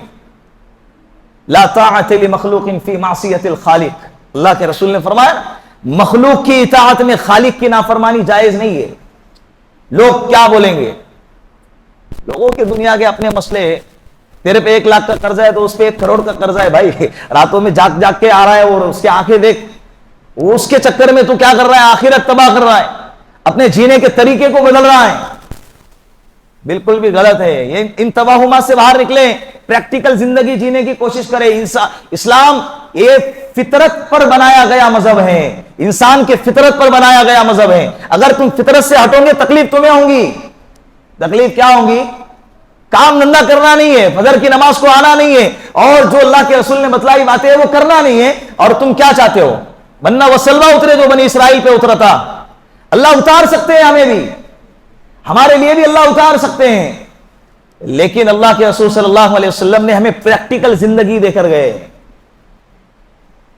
Speaker 1: لا طاعت لمخلوق فی معصیت الخالق۔ اللہ کے رسول نے فرمایا مخلوق کی اطاعت میں خالق کی نافرمانی جائز نہیں ہے. لوگ کیا بولیں گے؟ لوگوں کے دنیا کے اپنے مسئلے. تیرے پہ 1 لاکھ کا قرضہ ہے تو اس پہ 1 کروڑ کا قرضہ ہے بھائی. راتوں میں جاگ جاگ کے آ رہا ہے اور اس کی آنکھیں دیکھ, اس کے چکر میں تو کیا کر رہا ہے؟ آخرت تباہ کر رہا ہے, اپنے جینے کے طریقے کو بدل رہا ہے. بالکل بھی غلط ہے. یہ ان توہمات سے باہر نکلیں, پریکٹیکل زندگی جینے کی کوشش کریں. اسلام یہ فطرت پر بنایا گیا مذہب ہے, انسان کے فطرت پر بنایا گیا مذہب ہے. اگر تم فطرت سے ہٹو گے تکلیف تمہیں ہوں گی. تکلیف کیا ہوں گی؟ کام دھندا کرنا نہیں ہے, فجر کی نماز کو آنا نہیں ہے, اور جو اللہ کے رسول نے بتلائی باتیں وہ کرنا نہیں ہے. اور تم کیا چاہتے ہو؟ بننا وسلوہ اترے جو بنی اسرائیل پہ اترا تھا. اللہ اتار سکتے ہیں, ہمیں بھی, ہمارے لیے بھی اللہ اتار سکتے ہیں, لیکن اللہ کے رسول صلی اللہ علیہ وسلم نے ہمیں پریکٹیکل زندگی دے کر گئے.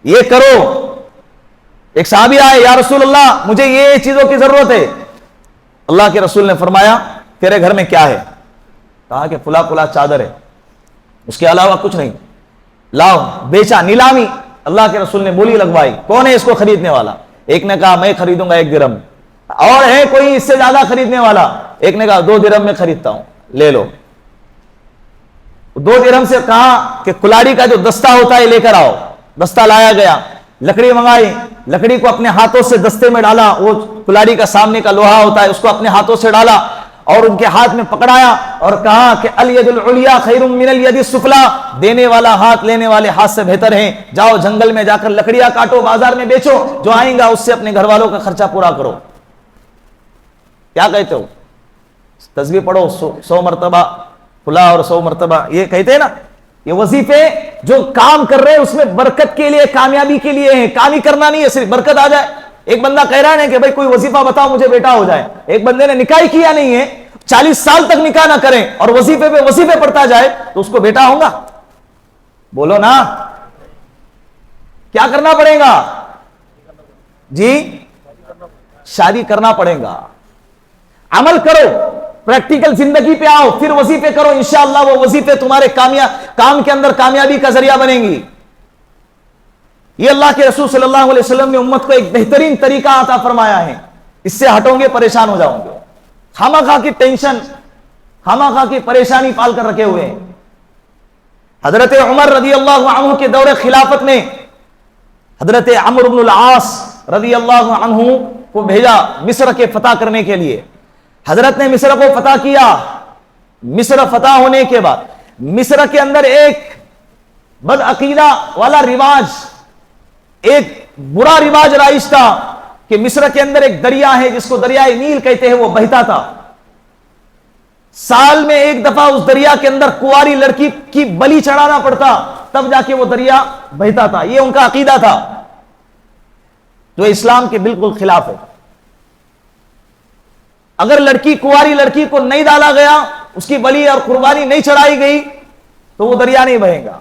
Speaker 1: یہ کرو. ایک صحابی آئے, یا رسول اللہ مجھے یہ چیزوں کی ضرورت ہے. اللہ کے رسول نے فرمایا تیرے گھر میں کیا ہے؟ کہا کہ فلا چادر ہے, اس کے علاوہ کچھ نہیں. لاؤ, بیچا, نیلامی. اللہ کے رسول نے بولی لگوائی, کون ہے اس کو خریدنے والا؟ ایک نے کہا میں خریدوں گا 1 درہم. اور ہے کوئی اس سے زیادہ خریدنے والا؟ ایک نے کہا 2 درہم میں خریدتا ہوں, لے لو. 2 درہم سے کہا کہ کلاڑی کا جو دستہ ہوتا ہے لے کر آؤ. دستہ لایا گیا, لکڑی منگائی, لکڑی کو اپنے ہاتھوں سے دستے میں ڈالا, وہ کلاڑی کا سامنے کا لوہا ہوتا ہے اس کو اپنے ہاتھوں سے ڈالا اور ان کے ہاتھ میں پکڑایا اور کہا کہ الید العلیٰ خیر من الید السفلیٰ, دینے والا ہاتھ لینے والے ہاتھ سے بہتر ہے. جاؤ جنگل میں جا کر لکڑیاں کاٹو, بازار میں بیچو, جو آئیں گا اس سے اپنے گھر والوں کا خرچہ پورا کرو. کیا کہتے ہو؟ تسبیح پڑھو 100 مرتبہ کھلا اور 100 مرتبہ, یہ کہتے ہیں نا. یہ وظیفے جو کام کر رہے ہیں اس میں برکت کے لیے, کامیابی کے لیے ہیں. کام ہی کرنا نہیں ہے صرف برکت آ جائے. ایک بندہ کہہ رہا ہے کہ بھائی کوئی وظیفہ بتاؤ مجھے بیٹا ہو جائے. ایک بندے نے نکاح کیا نہیں ہے, 40 سال تک نکاح نہ کریں اور وظیفے پہ وظیفے پڑھتا جائے تو اس کو بیٹا ہوگا؟ بولو نا, کیا کرنا پڑے گا؟ جی, شادی کرنا پڑے گا. عمل کرو, پریکٹیکل زندگی پہ آؤ, پھر وظیفے کرو. انشاءاللہ وہ وظیفے تمہارے کام کے اندر کامیابی کا ذریعہ بنیں گی. یہ اللہ کے رسول صلی اللہ علیہ وسلم نے امت کو ایک بہترین طریقہ عطا فرمایا ہے. اس سے ہٹوں گے پریشان ہو جاؤں گے. خامخواہ کی ٹینشن, خامخواہ کی پریشانی پال کر رکھے ہوئے ہیں. حضرت عمر رضی اللہ عنہ کے دور خلافت میں حضرت عمرو بن العاص رضی اللہ عنہ کو بھیجا مصر کے فتح کرنے کے لیے. حضرت نے مصر کو فتح کیا. مصر فتح ہونے کے بعد مصر کے اندر ایک بد عقیدہ والا رواج, ایک برا رواج رائج تھا کہ مصر کے اندر ایک دریا ہے جس کو دریائے نیل کہتے ہیں, وہ بہتا تھا. سال میں 1 دفعہ اس دریا کے اندر کنواری لڑکی کی بلی چڑھانا پڑتا, تب جا کے وہ دریا بہتا تھا. یہ ان کا عقیدہ تھا جو اسلام کے بالکل خلاف ہے. اگر کنواری لڑکی کو نہیں ڈالا گیا, اس کی بلی اور قربانی نہیں چڑھائی گئی تو وہ دریا نہیں بہے گا.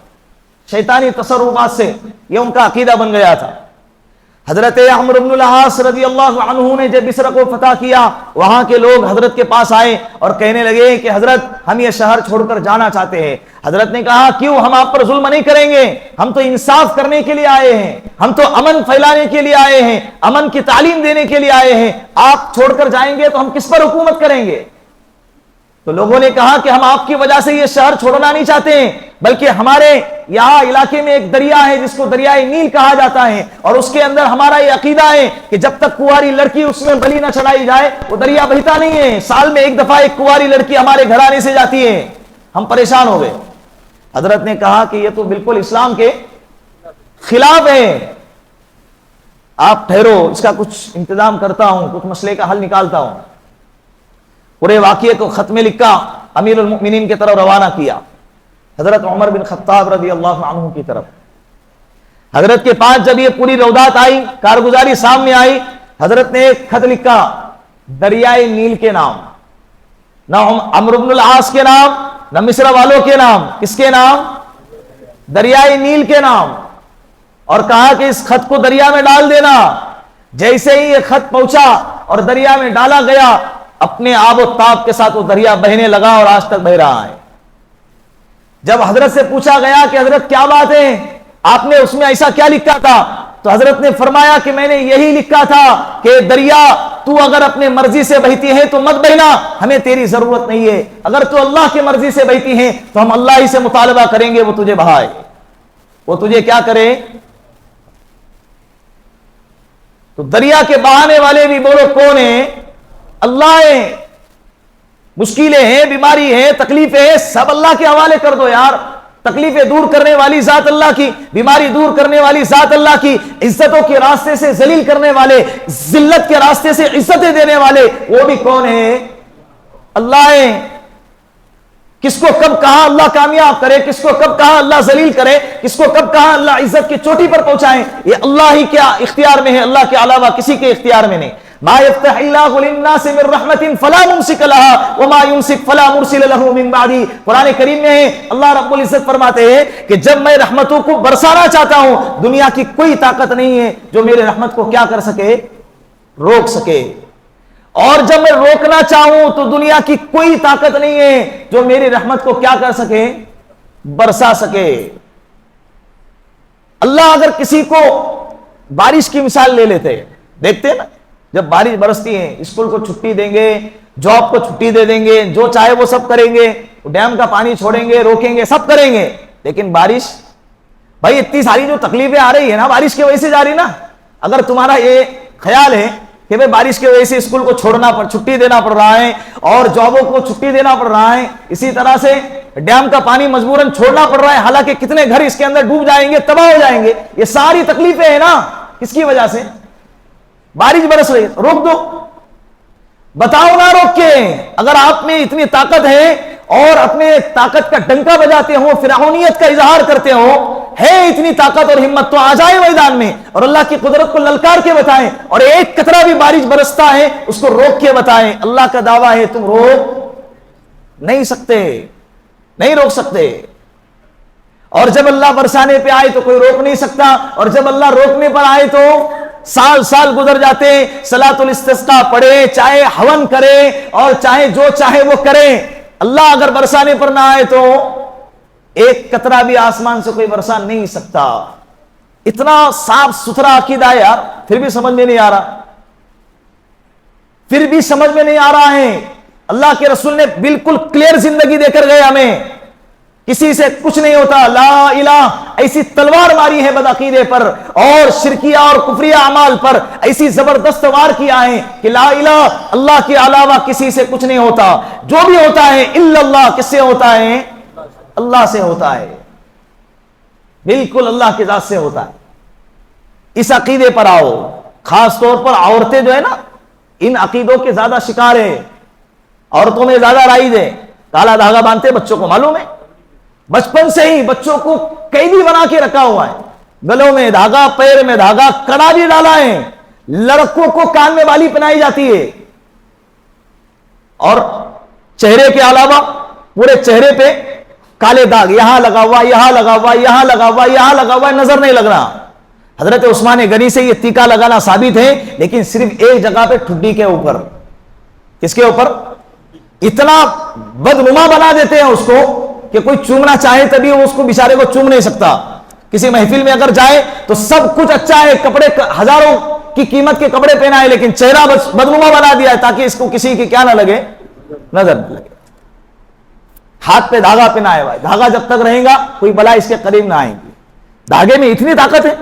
Speaker 1: شیطانی تصرفات سے یہ ان کا عقیدہ بن گیا تھا. حضرت عمرو بن العاص رضی اللہ عنہ نے جب مصر کو فتح کیا, وہاں کے لوگ حضرت کے پاس آئے اور کہنے لگے کہ حضرت ہم یہ شہر چھوڑ کر جانا چاہتے ہیں. حضرت نے کہا کیوں, ہم آپ پر ظلم نہیں کریں گے, ہم تو انصاف کرنے کے لیے آئے ہیں, ہم تو امن پھیلانے کے لیے آئے ہیں, امن کی تعلیم دینے کے لیے آئے ہیں. آپ چھوڑ کر جائیں گے تو ہم کس پر حکومت کریں گے؟ تو لوگوں نے کہا کہ ہم آپ کی وجہ سے یہ شہر چھوڑنا نہیں چاہتے ہیں, بلکہ ہمارے یہاں علاقے میں ایک دریا ہے جس کو دریائے نیل کہا جاتا ہے, اور اس کے اندر ہمارا یہ عقیدہ ہے کہ جب تک کنواری لڑکی اس میں بلی نہ چڑھائی جائے وہ دریا بہتا نہیں ہے. سال میں 1 دفعہ ایک کنواری لڑکی ہمارے گھرانے سے جاتی ہے. ہم پریشان ہو گئے. حضرت نے کہا کہ یہ تو بالکل اسلام کے خلاف ہے, آپ ٹھہرو, اس کا کچھ انتظام کرتا ہوں, کچھ مسئلے کا حل نکالتا ہوں. پورے واقعے کو خط میں لکھا, امیر المؤمنین کی طرف روانہ کیا, حضرت عمر بن خطاب رضی اللہ عنہ کی طرف. حضرت کے پاس جب یہ پوری روایت آئی, کارگزاری سامنے آئی, حضرت نے ایک خط لکھا دریائے نیل کے نام, نہ عمرو بن العاص کے نام, نہ مصر والوں کے نام. کس کے نام؟ دریائے نیل کے نام. اور کہا کہ اس خط کو دریا میں ڈال دینا. جیسے ہی یہ خط پہنچا اور دریا میں ڈالا گیا, اپنے آب و تاب کے ساتھ وہ دریا بہنے لگا اور آج تک بہ رہا ہے. جب حضرت سے پوچھا گیا کہ حضرت کیا بات ہے, آپ نے اس میں ایسا کیا لکھا تھا, تو حضرت نے فرمایا کہ میں نے یہی لکھا تھا کہ دریا تو اگر اپنے مرضی سے بہتی ہے تو مت بہنا، ہمیں تیری ضرورت نہیں ہے، اگر تو اللہ کی مرضی سے بہتی ہے تو ہم اللہ ہی سے مطالبہ کریں گے وہ تجھے بہائے، وہ تجھے کیا کرے۔ تو دریا کے بہانے والے بھی بولو کون ہیں؟ اللہ ہے۔ مشکلیں ہیں، بیماری ہے، تکلیفیں ہیں، سب اللہ کے حوالے کر دو یار۔ تکلیفیں دور کرنے والی ذات اللہ کی، بیماری دور کرنے والی ذات اللہ کی، عزتوں کے راستے سے ذلیل کرنے والے، ذلت کے راستے سے عزتیں دینے والے، وہ بھی کون ہیں؟ اللہ ہے۔ کس کو کب کہا اللہ کامیاب کرے، کس کو کب کہا اللہ ذلیل کرے، کس کو کب کہا اللہ عزت کی چوٹی پر پہنچائے، یہ اللہ ہی کے اختیار میں ہے، اللہ کے علاوہ کسی کے اختیار میں نہیں۔ ما يفتح الله للناس من رحمة فلا ممسك لها وما يمسك فلا مرسل له من بعده۔ قرآن کریم میں اللہ رب العزت فرماتے ہیں کہ جب میں رحمتوں کو برسانا چاہتا ہوں، دنیا کی کوئی طاقت نہیں ہے جو میرے رحمت کو کیا کر سکے، روک سکے، اور جب میں روکنا چاہوں تو دنیا کی کوئی طاقت نہیں ہے جو میری رحمت کو کیا کر سکے، برسا سکے۔ اللہ اگر کسی کو بارش کی مثال لے لیتے، دیکھتے ہیں نا جب بارش برستی ہے، اسکول کو چھٹی دیں گے، جاب کو چھٹی دے دیں گے، جو چاہے وہ سب کریں گے، ڈیم کا پانی چھوڑیں گے، روکیں گے، سب کریں گے، لیکن بارش، بھائی اتنی ساری جو تکلیفیں آ رہی ہے نا بارش کی وجہ سے جا رہی نا۔ اگر تمہارا یہ خیال ہے کہ بھئی بارش کی وجہ سے اسکول کو چھوڑنا چھٹی دینا پڑ رہا ہے اور جابوں کو چھٹی دینا پڑ رہا ہے، اسی طرح سے ڈیم کا پانی مجبوراً چھوڑنا پڑ رہا ہے، حالانکہ کتنے گھر اس کے اندر ڈوب جائیں گے، تباہ ہو جائیں گے، یہ ساری تکلیفیں ہیں نا، کس کی وجہ سے؟ بارش برس رہی، روک دو، بتاؤ نہ روک کے۔ اگر آپ میں اتنی طاقت ہے اور اپنے طاقت کا ڈنکا بجاتے ہو، فرعونیت کا اظہار کرتے ہو، ہے اتنی طاقت اور ہمت تو آ جائے میدان میں اور اللہ کی قدرت کو للکار کے بتائیں، اور ایک قطرہ بھی بارش برستا ہے اس کو روک کے بتائیں۔ اللہ کا دعویٰ ہے تم روک نہیں سکتے، نہیں روک سکتے، اور جب اللہ برسانے پہ آئے تو کوئی روک نہیں سکتا، اور جب اللہ روکنے پر آئے تو سال سال گزر جاتے، صلاۃ الاستسقاء پڑھے، چاہے ہون کرے اور چاہے جو چاہے وہ کرے، اللہ اگر برسانے پر نہ آئے تو ایک قطرہ بھی آسمان سے کوئی برسا نہیں سکتا۔ اتنا صاف ستھرا عقیدہ ہے یار، پھر بھی سمجھ میں نہیں آ رہا، پھر بھی سمجھ میں نہیں آ رہا ہے۔ اللہ کے رسول نے بالکل کلیئر زندگی دے کر گئے ہمیں، کسی سے کچھ نہیں ہوتا، لا الہ ایسی تلوار ماری ہے بدعقیدے پر اور شرکیہ اور کفریہ اعمال پر، ایسی زبردست وار کیا ہے کہ لا الہ اللہ کے علاوہ کسی سے کچھ نہیں ہوتا، جو بھی ہوتا ہے الا اللہ، کس سے ہوتا ہے؟ اللہ سے ہوتا ہے، بالکل اللہ کی ذات سے ہوتا ہے۔ اس عقیدے پر آؤ، خاص طور پر عورتیں جو ہے نا ان عقیدوں کے زیادہ شکار ہیں، عورتوں میں زیادہ رائج ہے، کالا دھاگا باندھتے بچوں کو معلوم ہے، بچپن سے ہی بچوں کو قیدی بنا کے رکھا ہوا ہے، گلوں میں دھاگا، پیر میں دھاگا، کڑا بھی ڈالا ہے، لڑکوں کو کان میں بالی پہنائی جاتی ہے، اور چہرے کے علاوہ پورے چہرے پہ کالے داغ، یہاں لگا ہوا، یہاں لگا ہوا، یہاں لگا ہوا، یہاں لگا ہوا، نظر نہیں لگ رہا۔ حضرت عثمان غنی سے یہ ٹیکا لگانا ثابت ہے، لیکن صرف ایک جگہ پہ ٹھڈی کے اوپر۔ کس کے اوپر؟ اتنا بدنما بنا دیتے ہیں اس کو کہ کوئی چومنا چاہے تبھی وہ اس کو بیچارے کو چوم نہیں سکتا۔ کسی محفل میں اگر جائے تو سب کچھ اچھا ہے، کپڑے ہزاروں کی قیمت کے کپڑے پہنا ہے، لیکن چہرہ بدنما بنا دیا ہے تاکہ اس کو کسی کی کیا نہ لگے، نظر نہ لگے۔ ہاتھ پہ دھاگا پہنا ہے، دھاگا جب تک رہے گا کوئی بلا اس کے قریب نہ آئیں گی۔ دھاگے میں اتنی طاقت ہے،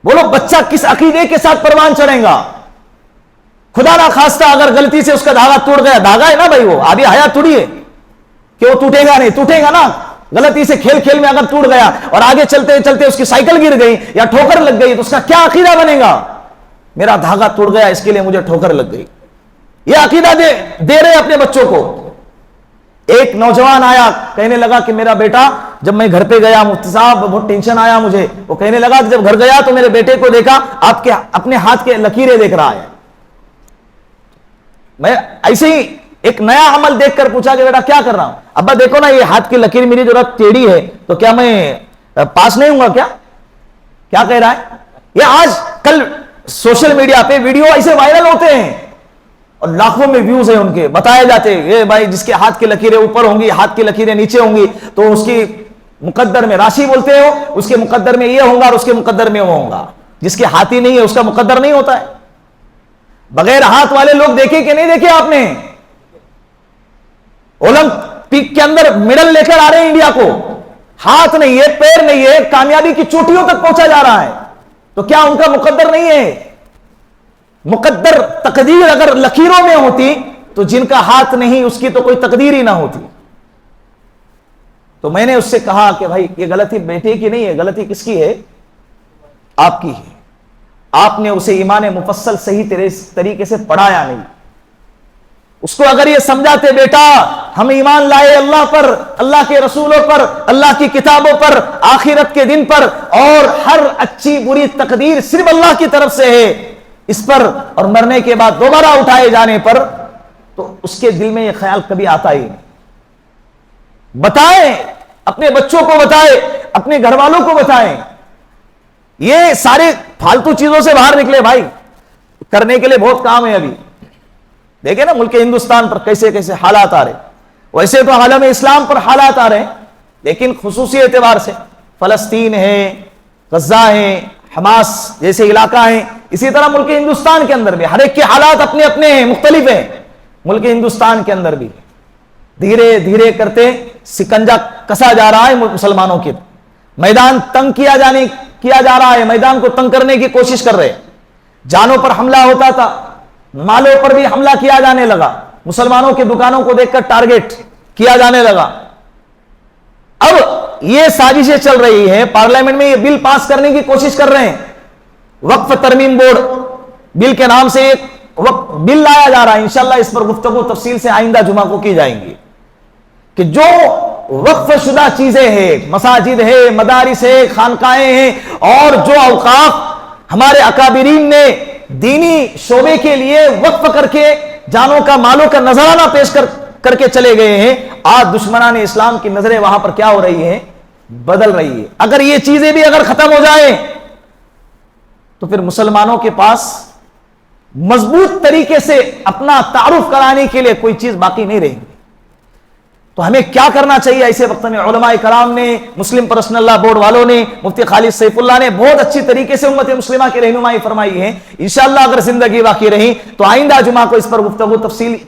Speaker 1: بولو بچہ کس عقیدے کے ساتھ پروان چڑھے گا؟ خدا نہ خواستہ اگر غلطی سے اس کا دھاگا ٹوٹ گیا، دھاگا ہے نا بھائی، وہ آبی حیات تھوڑی ہے کہ وہ ٹوٹے گا، نہیں ٹوٹے گا نا، غلطی سے کھیل کھیل میں اگر ٹوٹ گیا اور آگے چلتے چلتے اس کی سائیکل گر گئی یا ٹھوکر لگ گئی تو اس کا کیا عقیدہ بنے گا؟ میرا دھاگا ٹوٹ گیا اس کے لیے مجھے ٹھوکر لگ گئی، یہ عقیدہ دے رہے اپنے بچوں کو۔ ایک نوجوان آیا، کہنے لگا کہ میرا بیٹا، جب میں گھر پہ گیا مفتی صاحب بہت ٹینشن آیا مجھے، وہ کہنے لگا کہ جب گھر گیا تو میرے بیٹے کو دیکھا آپ کے اپنے ہاتھ کے لکیریں دیکھ رہا ہے۔ میں ایسے ہی ایک نیا عمل دیکھ کر پوچھا کہ بیٹا کیا کر رہا ہوں؟ ابا دیکھو نا یہ ہاتھ کی لکیر میری جو ٹیڑھی ہے تو کیا میں پاس نہیں ہوں گا کیا؟ کیا کہہ رہا ہے؟ یہ آج کل سوشل میڈیا پہ ویڈیو ایسے وائرل ہوتے ہیں اور لاکھوں میں ویوز ہیں ان کے، بتائے جاتے ہیں یہ بھائی جس کے ہاتھ کی لکیریں اوپر ہوں گی، ہاتھ کی لکیریں نیچے ہوں گی تو اس کی مقدر میں راشی بولتے ہو، اس کے مقدر میں یہ ہوگا اور اس کے مقدر میں وہ ہوگا. جس کے ہاتھ ہی نہیں ہے اس کا مقدر نہیں ہوتا ہے. بغیر ہاتھ والے لوگ دیکھے کہ نہیں دیکھے آپ نے؟ اولمپک کے اندر میڈل لے کر آ رہے ہیں انڈیا کو، ہاتھ نہیں ہے، پیر نہیں ہے، کامیابی کی چوٹیوں تک پہنچا جا رہا ہے. تو کیا ان کا مقدر نہیں ہے؟ مقدر تقدیر اگر لکیروں میں ہوتی تو جن کا ہاتھ نہیں اس کی تو کوئی تقدیر ہی نہ ہوتی. تو میں نے اس سے کہا کہ بھائی یہ غلطی بیٹے کی نہیں ہے، غلطی کس کی ہے؟ آپ کی ہے. آپ نے اسے ایمان مفصل صحیح طریقے سے پڑھایا نہیں. اس کو اگر یہ سمجھاتے بیٹا ہم ایمان لائے اللہ پر، اللہ کے رسولوں پر، اللہ کی کتابوں پر، آخرت کے دن پر، اور ہر اچھی بری تقدیر صرف اللہ کی طرف سے ہے، اس پر اور مرنے کے بعد دوبارہ اٹھائے جانے پر، تو اس کے دل میں یہ خیال کبھی آتا ہی نہیں. بتائیں، اپنے بچوں کو بتائیں، اپنے گھر والوں کو بتائیں. یہ سارے فالتو چیزوں سے باہر نکلے بھائی. کرنے کے لیے بہت کام ہے. ابھی دیکھیں نا ملک ہندوستان پر کیسے کیسے حالات آ رہے. ویسے تو عالم اسلام پر حالات آ رہے ہیں، لیکن خصوصی اعتبار سے فلسطین ہے، غزہ ہے، حماس جیسے علاقہ ہیں، اسی طرح ملک ہندوستان کے اندر بھی ہر ایک کے حالات اپنے اپنے ہیں، مختلف ہیں. ملک ہندوستان کے اندر بھی دھیرے دھیرے کرتے سکنجا کسا جا رہا ہے مسلمانوں کے. میدان تنگ کیا جا رہا ہے، میدان کو تنگ کرنے کی کوشش کر رہے. جانوں پر حملہ ہوتا تھا، مالوں پر بھی حملہ کیا جانے لگا. مسلمانوں کی دکانوں کو دیکھ کر ٹارگٹ کیا جانے لگا. اب یہ سازشیں چل رہی ہے، پارلیمنٹ میں یہ بل پاس کرنے کی کوشش کر رہے ہیں. وقف ترمیم بورڈ بل کے نام سے ایک بل لایا جا رہا ہے. انشاءاللہ اس پر گفتگو تفصیل سے آئندہ جمعہ کو کی جائیں گی کہ جو وقف شدہ چیزیں ہیں، مساجد ہے، مدارس ہے، خانقاہیں ہیں، اور جو اوقاف ہمارے اکابرین نے دینی شعبے کے لیے وقف کر کے جانوں کا مالوں کا نذرانہ پیش کر کے چلے گئے ہیں، آج دشمنان اسلام کی نظریں وہاں پر کیا ہو رہی ہیں؟ بدل رہی ہے. اگر یہ چیزیں بھی اگر ختم ہو جائیں تو پھر مسلمانوں کے پاس مضبوط طریقے سے اپنا تعارف کرانے کے لیے کوئی چیز باقی نہیں رہے گی. تو ہمیں کیا کرنا چاہیے ایسے وقت میں؟ علماء کرام نے، مسلم پرسنل لا بورڈ والوں نے، مفتی خالد سیف اللہ نے بہت اچھی طریقے سے امت مسلمہ کی رہنمائی فرمائی ہے. انشاءاللہ اگر زندگی باقی رہی تو آئندہ جمعہ کو اس پر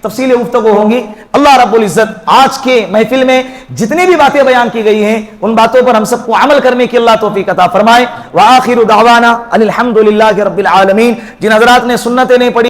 Speaker 1: تفصیل گفتگو ہوں گی. اللہ رب العزت آج کے محفل میں جتنی بھی باتیں بیان کی گئی ہیں ان باتوں پر ہم سب کو عمل کرنے کی اللہ توفیق عطا فرمائے. وآخر دعوانا ان الحمد للہ رب العالمین. جن حضرات نے سنتیں نہیں پڑھی